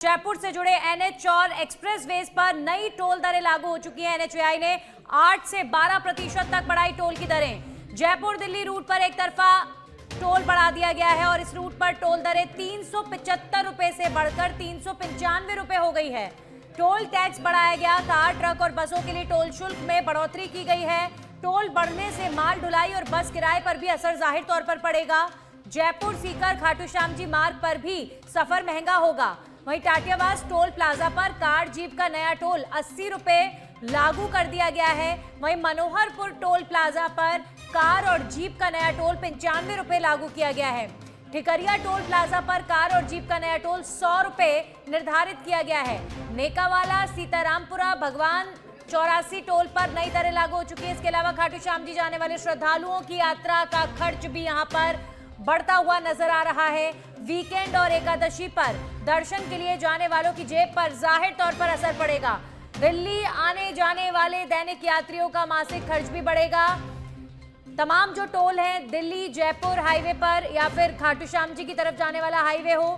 जयपुर से जुड़े एनएच और एक्सप्रेसवेज पर नई टोल दरें लागू हो चुकी हैं। एनएचएआई ने 8 से 12% तक बढ़ाई टोल की दरें। जयपुर दिल्ली रूट पर एक तरफा टोल बढ़ा दिया गया है और इस रूट पर टोल दरें 375 रुपए से बढ़कर 395 रुपए हो गई है। टोल टैक्स बढ़ाया गया। कार, ट्रक और बसों के लिए टोल शुल्क में बढ़ोतरी की गई है। टोल बढ़ने से माल ढुलाई और बस किराए पर भी असर जाहिर तौर पर पड़ेगा। जयपुर सीकर खाटू श्याम जी मार्ग पर भी सफर महंगा होगा। वहीं टाटियावास टोल प्लाजा पर कार जीप का नया टोल 80 रुपए लागू कर दिया गया है। वहीं मनोहरपुर टोल प्लाजा पर कार और जीप का नया टोल 95 रुपए लागू किया गया है। ठिकरिया टोल प्लाजा पर कार और जीप का नया टोल 100 रुपए निर्धारित किया गया है। नेकावाला, सीतारामपुरा, भगवान 84 टोल पर नई दरें लागू हो चुकी है। इसके अलावा खाटू श्याम जी जाने वाले श्रद्धालुओं की यात्रा का खर्च भी यहां पर बढ़ता हुआ नजर आ रहा है। वीकेंड और एकादशी पर दर्शन के लिए जाने वालों की जेब पर जाहिर तौर पर असर पड़ेगा। दिल्ली आने जाने वाले दैनिक यात्रियों का मासिक खर्च भी बढ़ेगा। तमाम जो टोल हैं, दिल्ली जयपुर हाईवे पर या फिर खाटू श्याम जी की तरफ जाने वाला हाईवे हो,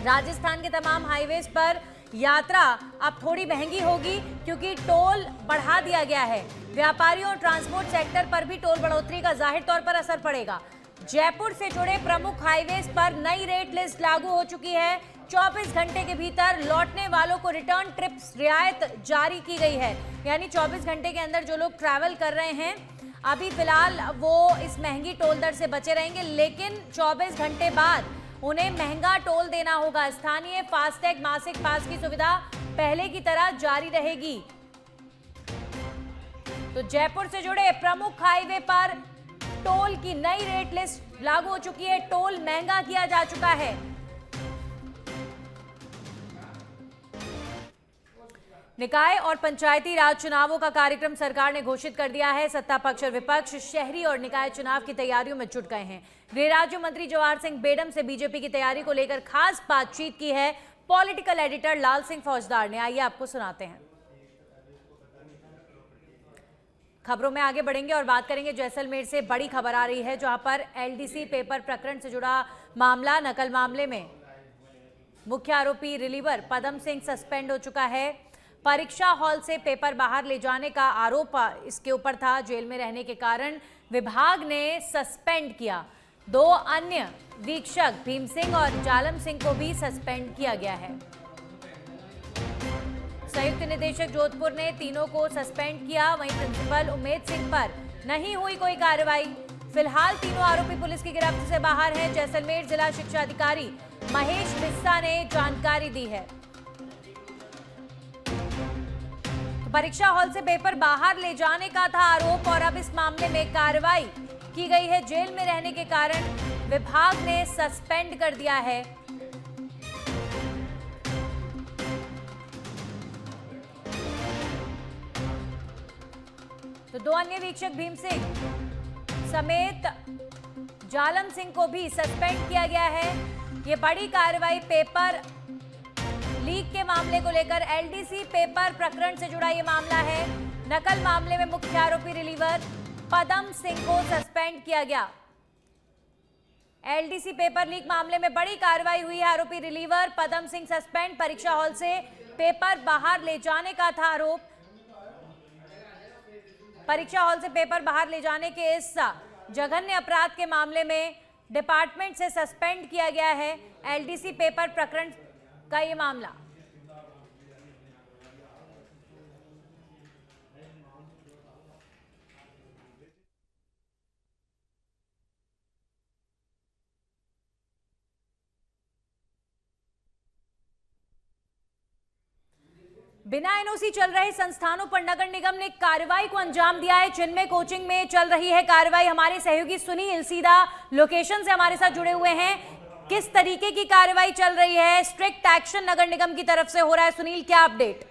राजस्थान के तमाम हाईवेज पर यात्रा अब थोड़ी महंगी होगी क्योंकि टोल बढ़ा दिया गया है। व्यापारियों और ट्रांसपोर्ट सेक्टर पर भी टोल बढ़ोतरी का जाहिर तौर पर असर पड़ेगा। जयपुर से जुड़े प्रमुख हाईवेज पर नई रेट लिस्ट लागू हो चुकी है। 24 घंटे के भीतर लौटने वालों को रिटर्न ट्रिप्स रियायत जारी की गई है। यानी 24 घंटे के अंदर जो लोग ट्रैवल कर रहे हैं, अभी फिलहाल वो इस महंगी टोल दर से बचे रहेंगे, लेकिन 24 घंटे बाद उन्हें महंगा टोल देना होगा। स्थानीय फास्टैग मासिक पास की सुविधा पहले की तरह जारी रहेगी। तो जयपुर से जुड़े प्रमुख हाईवे पर टोल की नई रेट लिस्ट लागू हो चुकी है। टोल महंगा किया जा चुका है। निकाय और पंचायती राज चुनावों का कार्यक्रम सरकार ने घोषित कर दिया है। सत्ता पक्ष और विपक्ष शहरी और निकाय चुनाव की तैयारियों में जुट गए हैं। गृह राज्य मंत्री जवाहर सिंह बेडम से बीजेपी की तैयारी को लेकर खास बातचीत की है पॉलिटिकल एडिटर लाल सिंह फौजदार ने। आइए आपको सुनाते हैं। खबरों में आगे बढ़ेंगे और बात करेंगे जैसलमेर से बड़ी खबर आ रही है, जहां पर एलडीसी पेपर प्रकरण से जुड़ा मामला, नकल मामले में मुख्य आरोपी रिलीवर पदम सिंह सस्पेंड हो चुका है। परीक्षा हॉल से पेपर बाहर ले जाने का आरोप इसके ऊपर था। जेल में रहने के कारण विभाग ने सस्पेंड किया। 2 अन्य वीक्षक भीम सिंह और जालम सिंह को भी सस्पेंड किया गया है। संयुक्त निदेशक जोधपुर ने तीनों को सस्पेंड किया। वहीं प्रिंसिपल उमेद सिंह पर नहीं हुई कोई कार्रवाई। फिलहाल तीनों आरोपी पुलिस की गिरफ्त से बाहर हैं। जैसलमेर जिला शिक्षा अधिकारी महेश बिस्सा ने जानकारी दी है। तो परीक्षा हॉल से पेपर बाहर ले जाने का था आरोप और अब इस मामले में कार्रवाई की गई है। जेल में रहने के कारण विभाग ने सस्पेंड कर दिया है। तो 2 अन्य वीक्षक भीम सिंह समेत जालम सिंह को भी सस्पेंड किया गया है। ये बड़ी कार्रवाई पेपर लीक के मामले को लेकर एलडीसी पेपर प्रकरण से जुड़ा ये मामला है। नकल मामले में मुख्य आरोपी रिलीवर पदम सिंह को सस्पेंड किया गया। एलडीसी पेपर लीक मामले में बड़ी कार्रवाई हुई है। आरोपी रिलीवर पदम सिंह सस्पेंड। परीक्षा हॉल से पेपर बाहर ले जाने का था आरोप। परीक्षा हॉल से पेपर बाहर ले जाने के इस जघन्य अपराध के मामले में डिपार्टमेंट से सस्पेंड किया गया है एलडीसी पेपर प्रकरण का ये मामला। बिना एनओसी चल रहे संस्थानों पर नगर निगम ने कार्रवाई को अंजाम दिया है। चिन्मय कोचिंग में चल रही है कार्रवाई। हमारे सहयोगी सुनील सीधा लोकेशन से हमारे साथ जुड़े हुए हैं। किस तरीके की कार्रवाई चल रही है? स्ट्रिक्ट एक्शन नगर निगम की तरफ से हो रहा है। सुनील, क्या अपडेट?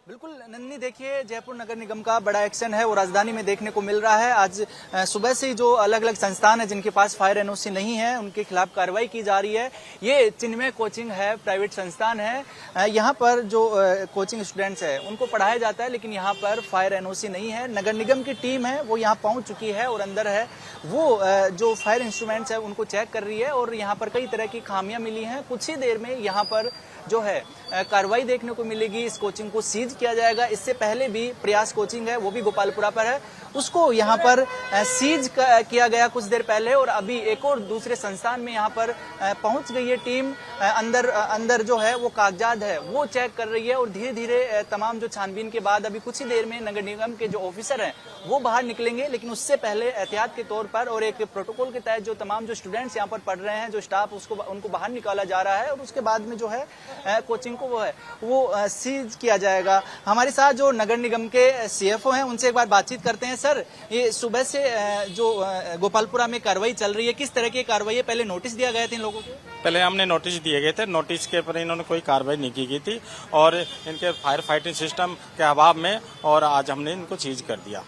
बिल्कुल नंदिनी, देखिए जयपुर नगर निगम का बड़ा एक्शन है वो राजधानी में देखने को मिल रहा है। आज सुबह से ही जो अलग अलग संस्थान है जिनके पास फायर एनओसी नहीं है उनके खिलाफ कार्रवाई की जा रही है। ये चिन्मय कोचिंग है, प्राइवेट संस्थान है। यहाँ पर जो कोचिंग स्टूडेंट्स है उनको पढ़ाया जाता है, लेकिन यहाँ पर फायर एनओसी नहीं है। नगर निगम की टीम है वो यहाँ पहुंच चुकी है और अंदर है वो जो फायर इंस्ट्रूमेंट्स है उनको चेक कर रही है और यहाँ पर कई तरह की खामियां मिली हैं। कुछ ही देर में यहाँ पर जो है कार्रवाई देखने को मिलेगी। इस कोचिंग को सीज किया जाएगा। इससे पहले भी प्रयास कोचिंग है वो भी गोपालपुरा पर है, उसको यहाँ पर सीज किया गया कुछ देर पहले और अभी एक और दूसरे संस्थान में यहाँ पर पहुंच गई है टीम। अंदर जो है वो कागजात है वो चेक कर रही है और धीरे धीरे तमाम जो छानबीन के बाद अभी कुछ ही देर में नगर निगम के जो ऑफिसर हैं वो बाहर निकलेंगे। लेकिन उससे पहले एहतियात के तौर पर और एक प्रोटोकॉल के तहत जो तमाम जो स्टूडेंट्स यहाँ पर पढ़ रहे हैं, जो स्टाफ, उनको बाहर निकाला जा रहा है और उसके बाद में जो है कोचिंग को वो सीज किया जाएगा। हमारे साथ जो नगर निगम के सीएफओ हैं उनसे एक बार बातचीत करते हैं। सर, ये सुबह से जो गोपालपुरा में कार्रवाई चल रही है, किस तरह की कार्रवाई है? पहले नोटिस दिया गया था इन लोगों को? पहले हमने नोटिस दिए गए थे, नोटिस के पर इन्होंने कोई कार्रवाई नहीं की गई थी और इनके फायर फाइटिंग सिस्टम के अभाव में और आज हमने इनको सीज कर दिया।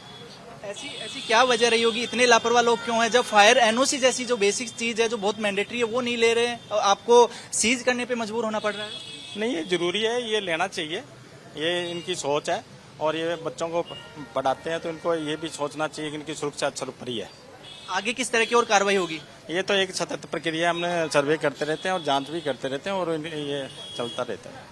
ऐसी क्या वजह रही होगी? इतने लापरवाह लोग क्यों हैं? जब फायर एनओसी जैसी जो बेसिक चीज है जो बहुत मैंडेटरी है वो नहीं ले रहे हैं, आपको सीज करने पे मजबूर होना पड़ रहा है? नहीं, ये जरूरी है, ये लेना चाहिए, ये इनकी सोच है और ये बच्चों को पढ़ाते हैं तो इनको ये भी सोचना चाहिए कि इनकी सुरक्षा सर्वोपरि है। आगे किस तरह की और कार्रवाई होगी? ये तो एक सतत प्रक्रिया, हमने सर्वे करते रहते हैं और जांच भी करते रहते हैं और ये चलता रहता है।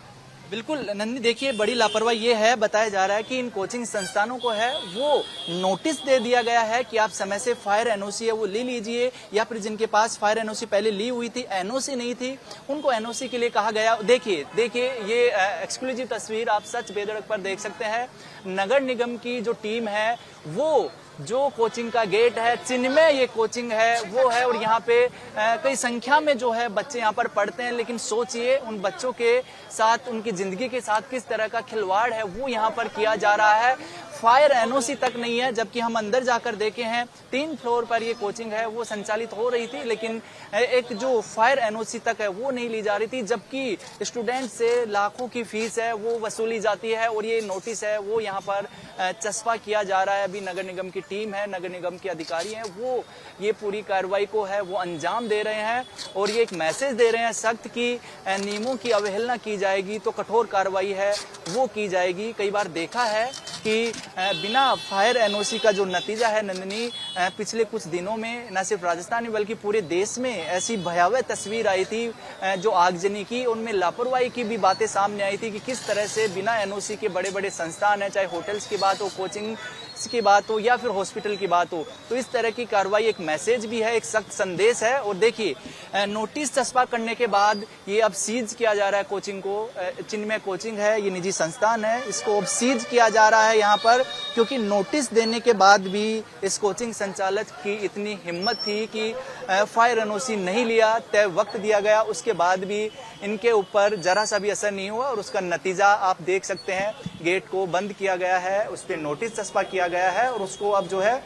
बिल्कुल नंदी, देखिए बड़ी लापरवाही ये है, बताया जा रहा है कि इन कोचिंग संस्थानों को है वो नोटिस दे दिया गया है कि आप समय से फायर एनओसी है वो ले लीजिए, या फिर जिनके पास फायर एनओसी पहले ली हुई थी, एनओसी नहीं थी, उनको एनओसी के लिए कहा गया। देखिए ये एक्सक्लूसिव तस्वीर आप सच बेधड़क पर देख सकते हैं। नगर निगम की जो टीम है वो जो कोचिंग का गेट है, चिन्मय ये कोचिंग है वो है और यहाँ पे कई संख्या में जो है बच्चे यहाँ पर पढ़ते हैं। लेकिन सोचिए उन बच्चों के साथ, उनकी जिंदगी के साथ किस तरह का खिलवाड़ है वो यहाँ पर किया जा रहा है। फायर एनओसी तक नहीं है, जबकि हम अंदर जाकर देखे हैं 3 फ्लोर पर ये कोचिंग है वो संचालित हो रही थी, लेकिन एक जो फायर एनओसी तक है वो नहीं ली जा रही थी, जबकि स्टूडेंट से लाखों की फीस है वो वसूली जाती है और ये नोटिस है वो यहाँ पर चस्पा किया जा रहा है। अभी नगर निगम की टीम है, नगर निगम के अधिकारी हैं, वो ये पूरी कार्रवाई को है वो अंजाम दे रहे हैं और ये एक मैसेज दे रहे हैं सख्त की नियमों की अवहेलना की जाएगी तो कठोर कार्रवाई है वो की जाएगी। कई बार देखा है कि बिना फायर एनओसी का जो नतीजा है नंदिनी, पिछले कुछ दिनों में न सिर्फ राजस्थान में बल्कि पूरे देश में ऐसी भयावह तस्वीर आई थी जो आगजनी की, उनमें लापरवाही की भी बातें सामने आई थी कि किस तरह से बिना एनओसी के बड़े बड़े संस्थान है, चाहे होटल्स की बात हो, कोचिंग की बात हो या फिर हॉस्पिटल की बात हो, तो इस तरह की कार्रवाई एक मैसेज भी है, एक सख्त संदेश है। और देखिए नोटिस चस्पा करने के बाद ये अब सीज किया जा रहा है कोचिंग को। चिन्मय कोचिंग है, ये निजी संस्थान है, इसको अब सीज किया जा रहा है यहाँ पर, क्योंकि नोटिस देने के बाद भी इस कोचिंग संचालक की इतनी हिम्मत थी कि फायर एनओसी नहीं लिया, तय वक्त दिया गया, उसके बाद भी इनके ऊपर जरा सा भी असर नहीं हुआ और उसका नतीजा आप देख सकते हैं। गेट को बंद किया गया है, उस पर नोटिस चस्पा किया गया है और उसको अब जो है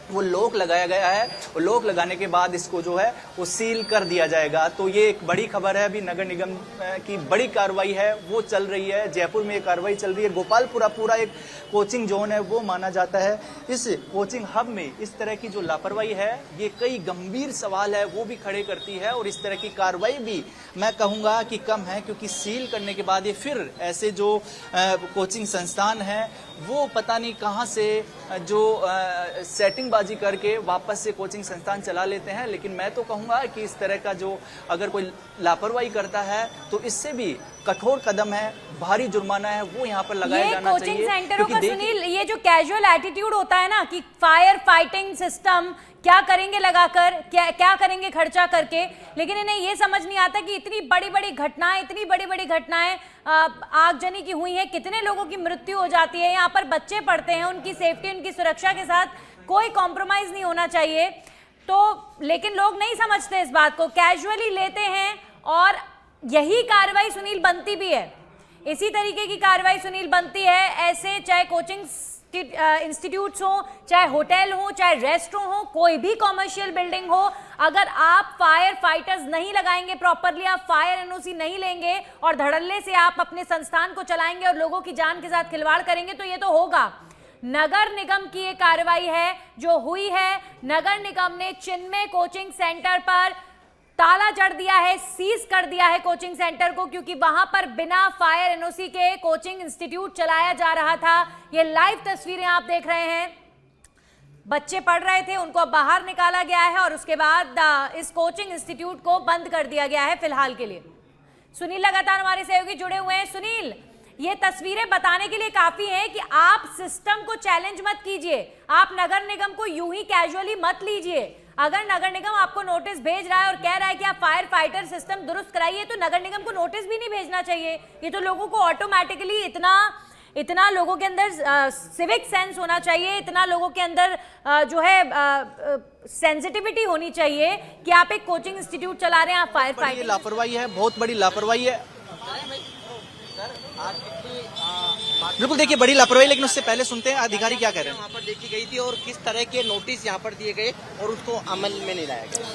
वो लॉक लगाया गया है। और लॉक लगाने के बाद इसको जो है वो सील कर दिया जाएगा। तो ये एक बड़ी खबर है, अभी नगर निगम की बड़ी कार्रवाई है वो चल रही है। जयपुर में ये कार्रवाई चल रही है। गोपालपुरा पूरा एक कोचिंग जोन है वो माना जाता है। इस कोचिंग हब में इस तरह की जो लापरवाही है ये कई गंभीर सवाल है वो भी खड़े करती है और इस तरह की कार्रवाई भी मैं कहूँगा कि कम है, क्योंकि सील करने के बाद ये फिर ऐसे जो कोचिंग संस्थान है वो पता नहीं कहाँ से जो सेटिंगबाजी करके वापस से कोचिंग संस्थान चला लेते हैं। लेकिन मैं तो कहूँगा कि इस तरह का जो अगर कोई लापरवाही करता है तो इससे भी कठोर कदम है, भारी जुर्माना है वो यहाँ पर लगाया जाना चाहिए। कोचिंग सेंटरों का सुनील, ये जो कैजुअल एटीट्यूड होता है ना कि फायर फाइटिंग सिस्टम क्या करेंगे लगाकर, क्या करेंगे खर्चा करके, लेकिन इन्हें ये समझ नहीं आता कि इतनी बड़ी बड़ी घटनाएं आगजनी की हुई है, कितने लोगों की मृत्यु हो जाती है, यहाँ पर बच्चे पढ़ते हैं, उनकी सेफ्टी, उनकी सुरक्षा के साथ कोई कॉम्प्रोमाइज नहीं होना चाहिए। तो लेकिन लोग नहीं समझते इस बात को, कैजुअली लेते हैं और यही कार्रवाई सुनील बनती भी है। इसी तरीके की कार्रवाई सुनील बनती है, ऐसे चाहे कोचिंग इंस्टीट्यूट्स हो, चाहे होटल हो, चाहे रेस्टोरेंट हो, कोई भी कॉमर्शियल बिल्डिंग हो, अगर आप फायर फाइटर्स नहीं लगाएंगे प्रॉपरली, आप फायर एनओसी नहीं लेंगे और धड़ल्ले से आप अपने संस्थान को चलाएंगे और लोगों की जान के साथ खिलवाड़ करेंगे तो ये तो होगा। नगर निगम की ये कार्रवाई है जो हुई है। नगर निगम ने चिन्मय कोचिंग सेंटर पर ताला जड़ दिया है, सीज कर दिया है कोचिंग सेंटर को, क्योंकि वहां पर बिना फायर एनओसी के कोचिंग इंस्टीट्यूट चलाया जा रहा था। ये लाइव तस्वीरें आप देख रहे हैं, बच्चे पढ़ रहे थे, उनको बाहर निकाला गया है और उसके बाद इस कोचिंग इंस्टीट्यूट को बंद कर दिया गया है फिलहाल के लिए। सुनील लगातार हमारे सहयोगी जुड़े हुए हैं। सुनील, ये तस्वीरें बताने के लिए काफी हैं कि आप सिस्टम को चैलेंज मत कीजिए, आप नगर निगम को यूं ही कैजुअली मत लीजिए। अगर नगर निगम आपको नोटिस भेज रहा है और कह रहा है कि आप फायर फाइटर सिस्टम दुरुस्त कराइए, तो नगर निगम को नोटिस भी नहीं भेजना चाहिए। ये तो लोगों को ऑटोमेटिकली इतना लोगों के अंदर सिविक सेंस होना चाहिए, इतना लोगों के अंदर जो है सेंसिटिविटी होनी चाहिए कि आप एक कोचिंग इंस्टीट्यूट चला रहे हैं, आप फायर फाइटर। लापरवाही है, बहुत बड़ी लापरवाही है। बिल्कुल, देखिए बड़ी लापरवाही, लेकिन उससे पहले सुनते हैं अधिकारी क्या कह रहे हैं। वहाँ पर देखी गई थी और किस तरह के नोटिस यहाँ पर दिए गए और उसको अमल में नहीं लाया गया।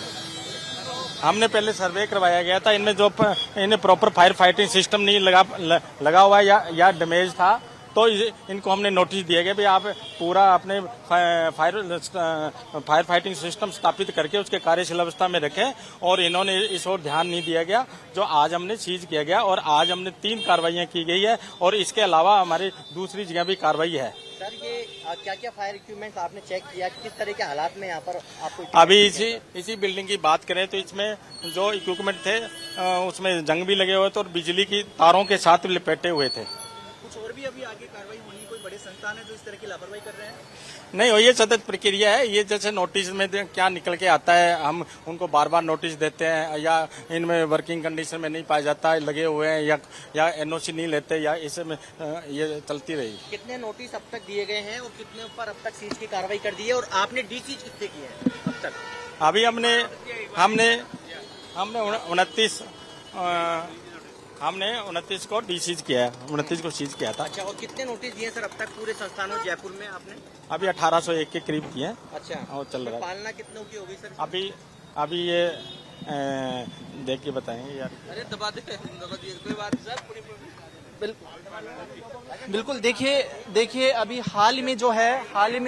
हमने पहले सर्वे करवाया गया था, इनमें जो इन्हें प्रॉपर फायर फाइटिंग सिस्टम नहीं लगा हुआ या डैमेज था, तो इनको हमने नोटिस दिया गया भी आप पूरा अपने फायर फाइटिंग सिस्टम स्थापित करके उसके कार्यशील अवस्था में रखें, और इन्होंने इस ओर ध्यान नहीं दिया गया, जो आज हमने सीज किया गया। और आज हमने 3 कार्रवाइयां की गई है और इसके अलावा हमारी दूसरी जगह भी कार्रवाई है। सर, ये क्या क्या फायर इक्विपमेंट आपने चेक किया, किस तरह के हालात में यहाँ पर आपको? अभी इसी बिल्डिंग की बात करें तो इसमें जो इक्विपमेंट थे उसमें जंग भी लगे हुए थे और बिजली की तारों के साथ लिपेटे हुए थे। कुछ और भी अभी आगे कार्रवाई होनी, कोई बड़े संस्थान है जो इस तरह की लापरवाही कर रहे हैं? नहीं, ये सतत प्रक्रिया है। ये जैसे नोटिस में क्या निकल के आता है, हम उनको बार बार नोटिस देते हैं, या इनमें वर्किंग कंडीशन में नहीं पाया जाता, लगे हुए हैं या एनओसी नहीं लेते, या इसमें ये चलती रही। कितने नोटिस अब तक दिए गए हैं और कितने ऊपर अब तक सीज की कार्रवाई कर दी है, और आपने डीसीज कितने किए हैं अब तक? अभी हमने 29 को डीसीज किया है, 29 को सीज किया था। अच्छा, और कितने नोटिस दिए सर अब तक पूरे संस्थानों जयपुर में आपने? अभी 1801 के करीब किए हैं। अच्छा, और चल रहा है। पालना कितनों की होगी सर? अभी ये देख के बताएंगे यार। अरे दबा दे कोई बात सर। बिल्कुल, देखिए अभी हाल ही में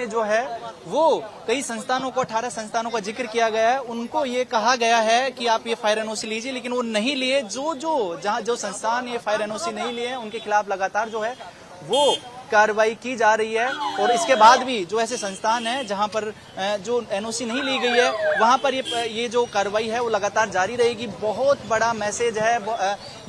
जो है वो कई संस्थानों को, 18 संस्थानों का जिक्र किया गया है। उनको ये कहा गया है कि आप ये फायर एनओसी लीजिए, लेकिन वो नहीं लिए। जो संस्थान ये फायर एनओसी नहीं लिए हैं उनके खिलाफ लगातार जो है वो कार्रवाई की जा रही है। और इसके बाद भी जो ऐसे संस्थान हैं जहां पर जो एनओसी नहीं ली गई है, वहां पर ये जो कार्रवाई है वो लगातार जारी रहेगी। बहुत बड़ा मैसेज है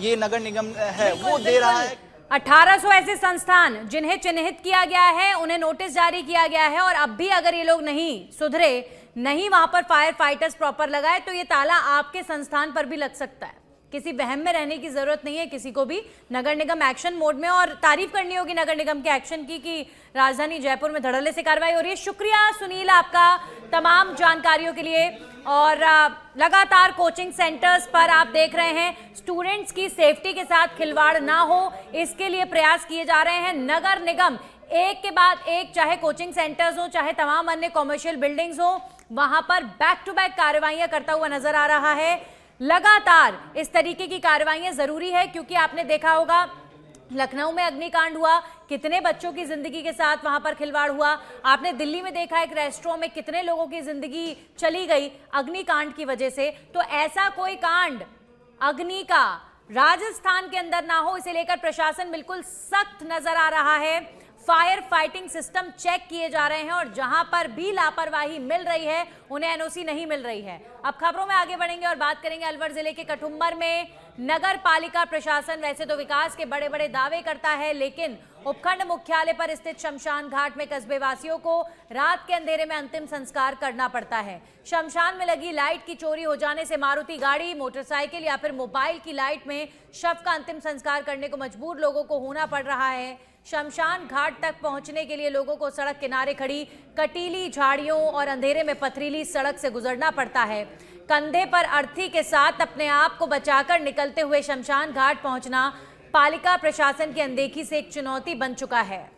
ये नगर निगम है वो दे रहा है। 1800 ऐसे संस्थान जिन्हें चिन्हित किया गया है, उन्हें नोटिस जारी किया गया है, और अब भी अगर ये लोग नहीं सुधरे, नहीं वहां पर फायर फाइटर्स प्रॉपर लगाए, तो ये ताला आपके संस्थान पर भी लग सकता है। किसी वहम में रहने की जरूरत नहीं है किसी को भी। नगर निगम एक्शन मोड में, और तारीफ करनी होगी नगर निगम के एक्शन की कि राजधानी जयपुर में धड़ल्ले से कार्रवाई हो रही है। शुक्रिया सुनील आपका तमाम जानकारियों के लिए। और लगातार कोचिंग सेंटर्स पर आप देख रहे हैं स्टूडेंट्स की सेफ्टी के साथ खिलवाड़ ना हो, इसके लिए प्रयास किए जा रहे हैं। नगर निगम एक के बाद एक, चाहे कोचिंग सेंटर्स हो, चाहे तमाम अन्य कॉमर्शियल बिल्डिंग्स हो, वहां पर बैक टू बैक कार्रवाइयां करता हुआ नजर आ रहा है। लगातार इस तरीके की कार्रवाइयां जरूरी है, क्योंकि आपने देखा होगा लखनऊ में अग्निकांड हुआ, कितने बच्चों की जिंदगी के साथ वहां पर खिलवाड़ हुआ। आपने दिल्ली में देखा एक रेस्टोरेंट में कितने लोगों की जिंदगी चली गई अग्निकांड की वजह से। तो ऐसा कोई कांड अग्नि का राजस्थान के अंदर ना हो, इसे लेकर प्रशासन बिल्कुल सख्त नजर आ रहा है। फायर फाइटिंग सिस्टम चेक किए जा रहे हैं, और जहां पर भी लापरवाही मिल रही है उन्हें एनओसी नहीं मिल रही है। अब खबरों में आगे बढ़ेंगे और बात करेंगे अलवर जिले के कठुम्बर में। नगर पालिका प्रशासन वैसे तो विकास के बड़े बड़े दावे करता है, लेकिन उपखंड मुख्यालय पर स्थित शमशान घाट में कस्बे वासियों को रात के अंधेरे में अंतिम संस्कार करना पड़ता है। शमशान में लगी लाइट की चोरी हो जाने से मारुति गाड़ी, मोटरसाइकिल या फिर मोबाइल की लाइट में शव का अंतिम संस्कार करने को मजबूर लोगों को होना पड़ रहा है। शमशान घाट तक पहुंचने के लिए लोगों को सड़क किनारे खड़ी कटीली झाड़ियों और अंधेरे में पथरीली सड़क से गुजरना पड़ता है। कंधे पर अर्थी के साथ अपने आप को बचाकर निकलते हुए शमशान घाट पहुंचना पालिका प्रशासन की अनदेखी से एक चुनौती बन चुका है।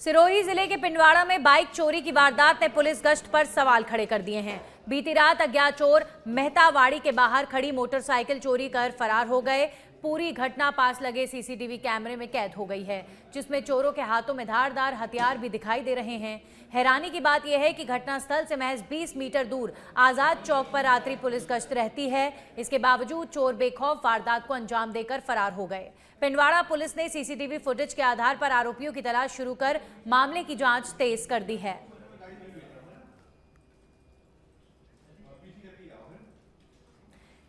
सिरोही जिले के पिंडवाड़ा में बाइक चोरी की वारदात ने पुलिस गश्त पर सवाल खड़े कर दिए हैं। बीती रात अज्ञात चोर मेहतावाड़ी के बाहर खड़ी मोटरसाइकिल चोरी कर फरार हो गए। पूरी घटना पास लगे सीसीटीवी कैमरे में कैद हो गई है, जिसमें चोरों के हाथों में धारदार हथियार भी दिखाई दे रहे हैं। हैरानी की बात यह है कि घटनास्थल से महज 20 मीटर दूर आजाद चौक पर रात्रि पुलिस गश्त रहती है। इसके बावजूद चोर बेखौफ वारदात को अंजाम देकर फरार हो गए। पिंडवाड़ा पुलिस ने सीसीटीवी फुटेज के आधार पर आरोपियों की तलाश शुरू कर मामले की जांच तेज कर दी है।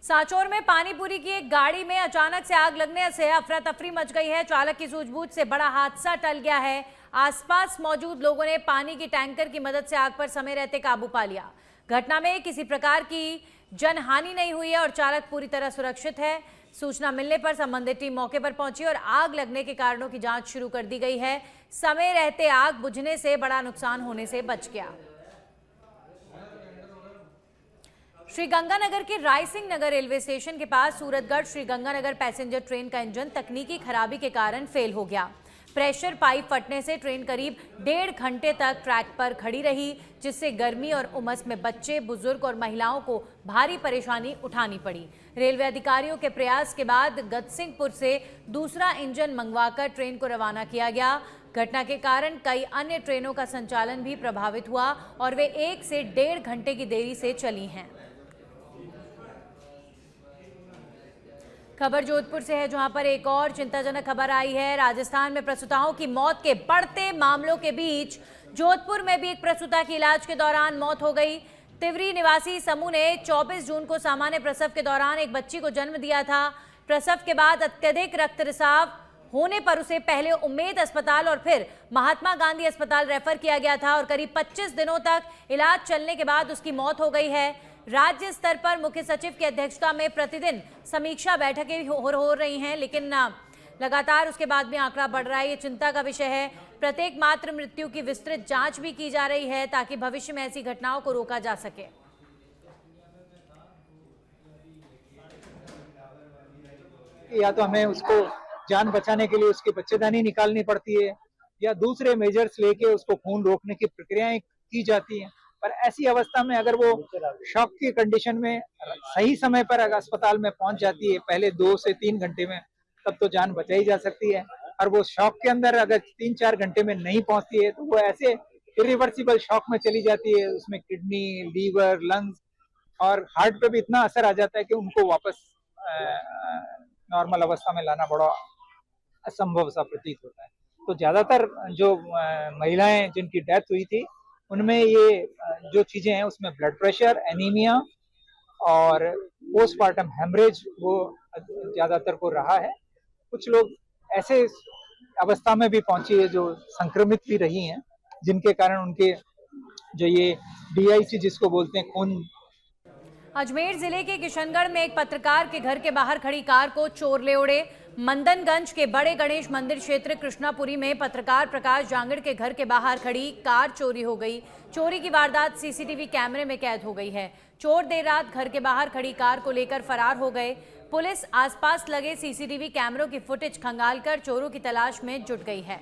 सांचौर में पानीपुरी की एक गाड़ी में अचानक से आग लगने से अफरा तफरी मच गई है। चालक की सूझबूझ से बड़ा हादसा टल गया है। आसपास मौजूद लोगों ने पानी की टैंकर की मदद से आग पर समय रहते काबू पा लिया। घटना में किसी प्रकार की जनहानि नहीं हुई है और चालक पूरी तरह सुरक्षित है। सूचना मिलने पर संबंधित टीम मौके पर पहुंची और आग लगने के कारणों की जांच शुरू कर दी गई है। समय रहते आग बुझने से बड़ा नुकसान होने से बच गया। श्रीगंगानगर के रायसिंह नगर रेलवे स्टेशन के पास सूरतगढ़ श्रीगंगानगर पैसेंजर ट्रेन का इंजन तकनीकी खराबी के कारण फेल हो गया। प्रेशर पाइप फटने से ट्रेन करीब 1.5 घंटे तक ट्रैक पर खड़ी रही, जिससे गर्मी और उमस में बच्चे, बुजुर्ग और महिलाओं को भारी परेशानी उठानी पड़ी। रेलवे अधिकारियों के प्रयास के बाद गतसिंहपुर से दूसरा इंजन मंगवाकर ट्रेन को रवाना किया गया। घटना के कारण कई अन्य ट्रेनों का संचालन भी प्रभावित हुआ और वे 1 से 1.5 घंटे की देरी से चली हैं। खबर जोधपुर से है, जहां पर एक और चिंताजनक खबर आई है। राजस्थान में प्रसूताओं की मौत के बढ़ते मामलों के बीच जोधपुर में भी एक प्रसूता की इलाज के दौरान मौत हो गई। तिवरी निवासी समूह ने 24 जून को सामान्य प्रसव के दौरान एक बच्ची को जन्म दिया था। प्रसव के बाद अत्यधिक रक्त रिसाव होने पर उसे पहले उम्मेद अस्पताल और फिर महात्मा गांधी अस्पताल रेफर किया गया था और करीब 25 दिनों तक इलाज चलने के बाद उसकी मौत हो गई है। राज्य स्तर पर मुख्य सचिव की अध्यक्षता में प्रतिदिन समीक्षा बैठकें हो रही हैं, लेकिन लगातार उसके बाद भी आंकड़ा बढ़ रहा है। ये चिंता का विषय है। प्रत्येक मातृ मृत्यु की विस्तृत जांच भी की जा रही है ताकि भविष्य में ऐसी घटनाओं को रोका जा सके। या तो हमें उसको जान बचाने के लिए उसकी बच्चेदानी निकालनी पड़ती है या दूसरे मेजर्स लेके उसको खून रोकने की प्रक्रियाएं की जाती हैं। पर ऐसी अवस्था में अगर वो शॉक की कंडीशन में सही समय पर अगर अस्पताल में पहुंच जाती है, पहले 2 से 3 घंटे में, तब तो जान बचाई जा सकती है। और वो शॉक के अंदर अगर 3-4 घंटे में नहीं पहुंचती है तो वो ऐसे इरिवर्सिबल शॉक में चली जाती है। उसमें किडनी, लीवर, लंग्स और हार्ट पे भी इतना असर आ जाता है कि उनको वापस नॉर्मल अवस्था में लाना बड़ा असंभव सा प्रतीत होता है। तो ज्यादातर जो महिलाएं जिनकी डेथ हुई थी उनमें ये जो चीजें हैं उसमें ब्लड प्रेशर, एनीमिया और पोस्टमार्टम हेमरेज वो ज्यादातर को रहा है। कुछ लोग ऐसे अवस्था में भी पहुंची है जो संक्रमित भी रही हैं, जिनके कारण उनके जो ये DIC जिसको बोलते हैं खून। अजमेर जिले के किशनगढ़ में एक पत्रकार के घर के बाहर खड़ी कार को चोर ले उड़े। मंदनगंज के बड़े गणेश मंदिर क्षेत्र कृष्णापुरी में पत्रकार प्रकाश जांगड़ के घर के बाहर खड़ी कार चोरी हो गई। चोरी की वारदात सीसीटीवी कैमरे में कैद हो गई है। चोर देर रात घर के बाहर खड़ी कार को लेकर फरार हो गए। पुलिस आसपास लगे सीसीटीवी कैमरों की फुटेज खंगालकर चोरों की तलाश में जुट गई है।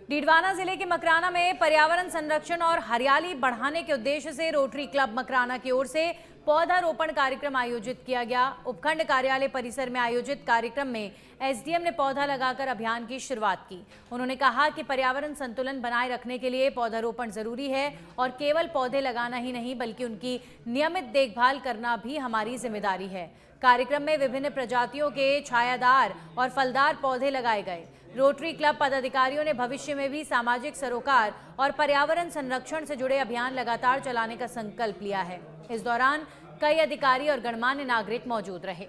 डीडवाना जिले के मकराना में पर्यावरण संरक्षण और हरियाली बढ़ाने के उद्देश्य से रोटरी क्लब मकराना की ओर से पौधारोपण कार्यक्रम आयोजित किया गया। उपखंड कार्यालय परिसर में आयोजित कार्यक्रम में SDM ने पौधा लगाकर अभियान की शुरुआत की। उन्होंने कहा कि पर्यावरण संतुलन बनाए रखने के लिए पौधारोपण जरूरी है और केवल पौधे लगाना ही नहीं बल्कि उनकी नियमित देखभाल करना भी हमारी जिम्मेदारी है। कार्यक्रम में विभिन्न प्रजातियों के छायादार और फलदार पौधे लगाए गए। रोटरी क्लब पदाधिकारियों ने भविष्य में भी सामाजिक सरोकार और पर्यावरण संरक्षण से जुड़े अभियान लगातार चलाने का संकल्प लिया है। इस दौरान कई अधिकारी और गणमान्य नागरिक मौजूद रहे।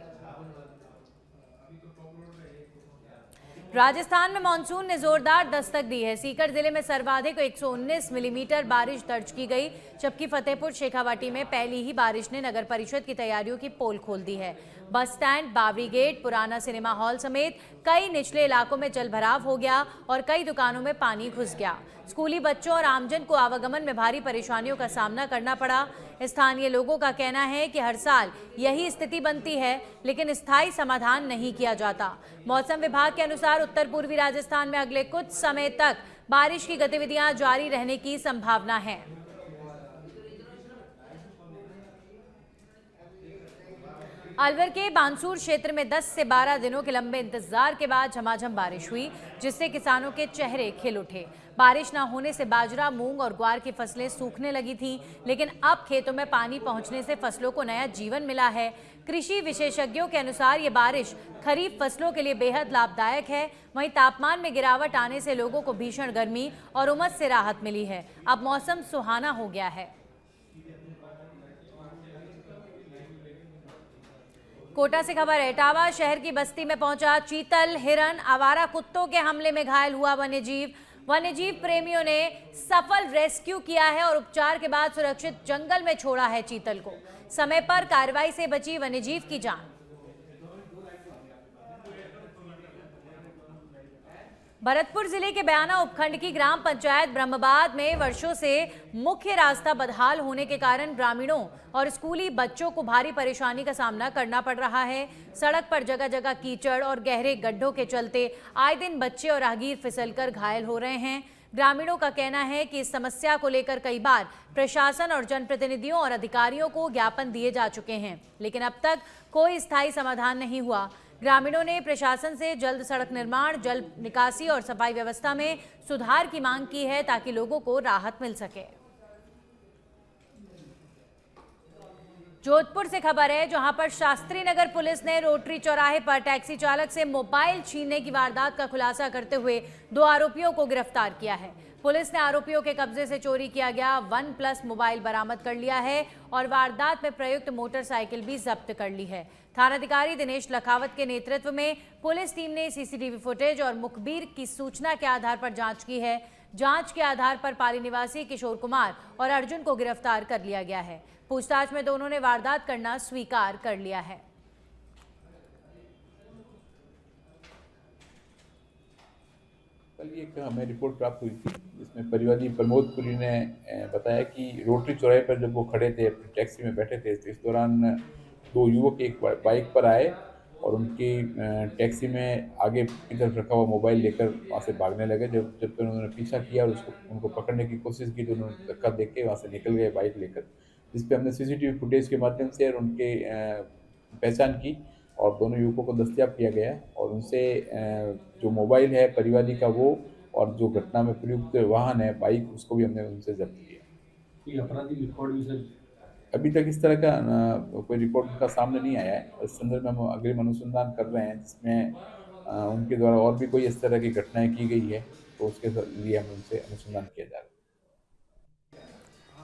राजस्थान में मानसून ने जोरदार दस्तक दी है। सीकर जिले में सर्वाधिक 119 मिलीमीटर बारिश दर्ज की गई, जबकि फतेहपुर शेखावाटी में पहली ही बारिश ने नगर परिषद की तैयारियों की पोल खोल दी है। बस स्टैंड, बावरी गेट, पुराना सिनेमा हॉल समेत कई निचले इलाकों में जलभराव हो गया और कई दुकानों में पानी घुस गया। स्कूली बच्चों और आमजन को आवागमन में भारी परेशानियों का सामना करना पड़ा। स्थानीय लोगों का कहना है कि हर साल यही स्थिति बनती है, लेकिन स्थायी समाधान नहीं किया जाता। मौसम विभाग के अनुसार उत्तर पूर्वी राजस्थान में अगले कुछ समय तक बारिश की गतिविधियां जारी रहने की संभावना है। अलवर के बानसूर क्षेत्र में 10 से 12 दिनों के लंबे इंतजार के बाद झमाझम बारिश हुई, जिससे किसानों के चेहरे खिल उठे। बारिश न होने से बाजरा, मूंग और ग्वार की फसलें सूखने लगी थीं, लेकिन अब खेतों में पानी पहुंचने से फसलों को नया जीवन मिला है। कृषि विशेषज्ञों के अनुसार ये बारिश खरीफ फसलों के लिए बेहद लाभदायक है। वहीं तापमान में गिरावट आने से लोगों को भीषण गर्मी और उमस से राहत मिली है। अब मौसम सुहाना हो गया है। कोटा से खबर है, इटावा शहर की बस्ती में पहुंचा चीतल, हिरन, आवारा कुत्तों के हमले में घायल हुआ वन्यजीव प्रेमियों ने सफल रेस्क्यू किया है और उपचार के बाद सुरक्षित जंगल में छोड़ा है चीतल को। समय पर कार्रवाई से बची वन्यजीव की जान। भरतपुर जिले के बयाना उपखंड की ग्राम पंचायत ब्रह्मबाद में वर्षों से मुख्य रास्ता बदहाल होने के कारण ग्रामीणों और स्कूली बच्चों को भारी परेशानी का सामना करना पड़ रहा है। सड़क पर जगह जगह कीचड़ और गहरे गड्ढों के चलते आए दिन बच्चे और राहगीर फिसलकर घायल हो रहे हैं। ग्रामीणों का कहना है कि इस समस्या को लेकर कई बार प्रशासन और जनप्रतिनिधियों और अधिकारियों को ज्ञापन दिए जा चुके हैं, लेकिन अब तक कोई स्थायी समाधान नहीं हुआ। ग्रामीणों ने प्रशासन से जल्द सड़क निर्माण, जल निकासी और सफाई व्यवस्था में सुधार की मांग की है, ताकि लोगों को राहत मिल सके। जोधपुर से खबर है, जहां पर शास्त्री नगर पुलिस ने रोटरी चौराहे पर टैक्सी चालक से मोबाइल छीनने की वारदात का खुलासा करते हुए 2 आरोपियों को गिरफ्तार किया है। पुलिस ने आरोपियों के कब्जे से चोरी किया गया OnePlus मोबाइल बरामद कर लिया है और वारदात में प्रयुक्त मोटरसाइकिल भी जब्त कर ली है। थानाधिकारी दिनेश लखावत के नेतृत्व में पुलिस टीम ने सीसीटीवी फुटेज और मुखबिर की सूचना के आधार पर जांच की है। जांच के आधार पर पाली निवासी किशोर कुमार और अर्जुन को गिरफ्तार कर लिया गया है। पूछताछ में दोनों ने वारदात करना स्वीकार कर लिया है। कल एक हमें रिपोर्ट प्राप्त हुई थी, जिसमें परिवादी प्रमोद पुरी ने बताया कि रोटरी चौराहे पर जब वो खड़े थे, टैक्सी में बैठे थे, इस दौरान 2 युवक एक बाइक पर आए और उनकी टैक्सी में आगे की तरफ रखा हुआ मोबाइल लेकर वहाँ से भागने लगे। जब उन्होंने पीछा किया और उनको पकड़ने की कोशिश की तो उन्होंने धक्का देख के वहाँ से निकल गए बाइक लेकर, जिस पे हमने सीसीटीवी फुटेज के माध्यम से और उनके पहचान की और दोनों युवकों को दस्तयाब किया गया और उनसे जो मोबाइल है परिवादी का वो और जो घटना में प्रयुक्त वाहन है बाइक, उसको भी हमने उनसे जब्त किया। अपराधी रिकॉर्ड भी सर अभी तक इस तरह का कोई रिपोर्ट का सामने नहीं आया है। इस संदर्भ में हम अग्रिम अनुसंधान कर रहे हैं, जिसमें उनके द्वारा और भी कोई इस तरह की घटनाएं की गई है तो उसके लिए हम उनसे अनुसंधान किया जा रहा है।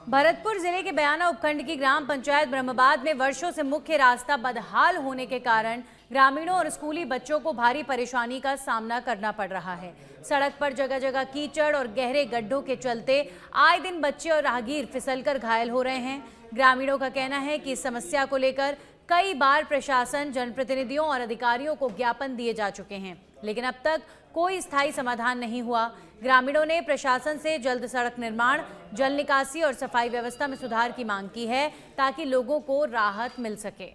भरतपुर जिले के बयाना उपखंड की ग्राम पंचायत ब्रह्मबाद में वर्षों से मुख्य रास्ता बदहाल होने के कारण ग्रामीणों और स्कूली बच्चों को भारी परेशानी का सामना करना पड़ रहा है। सड़क पर जगह जगह कीचड़ और गहरे गड्ढों के चलते आए दिन बच्चे और राहगीर फिसलकर घायल हो रहे हैं। ग्रामीणों का कहना है कि इस समस्या को लेकर कई बार प्रशासन, जनप्रतिनिधियों और अधिकारियों को ज्ञापन दिए जा चुके हैं, लेकिन अब तक कोई स्थायी समाधान नहीं हुआ। ग्रामीणों ने प्रशासन से जल्द सड़क निर्माण, जल निकासी और सफाई व्यवस्था में सुधार की मांग की है, ताकि लोगों को राहत मिल सके।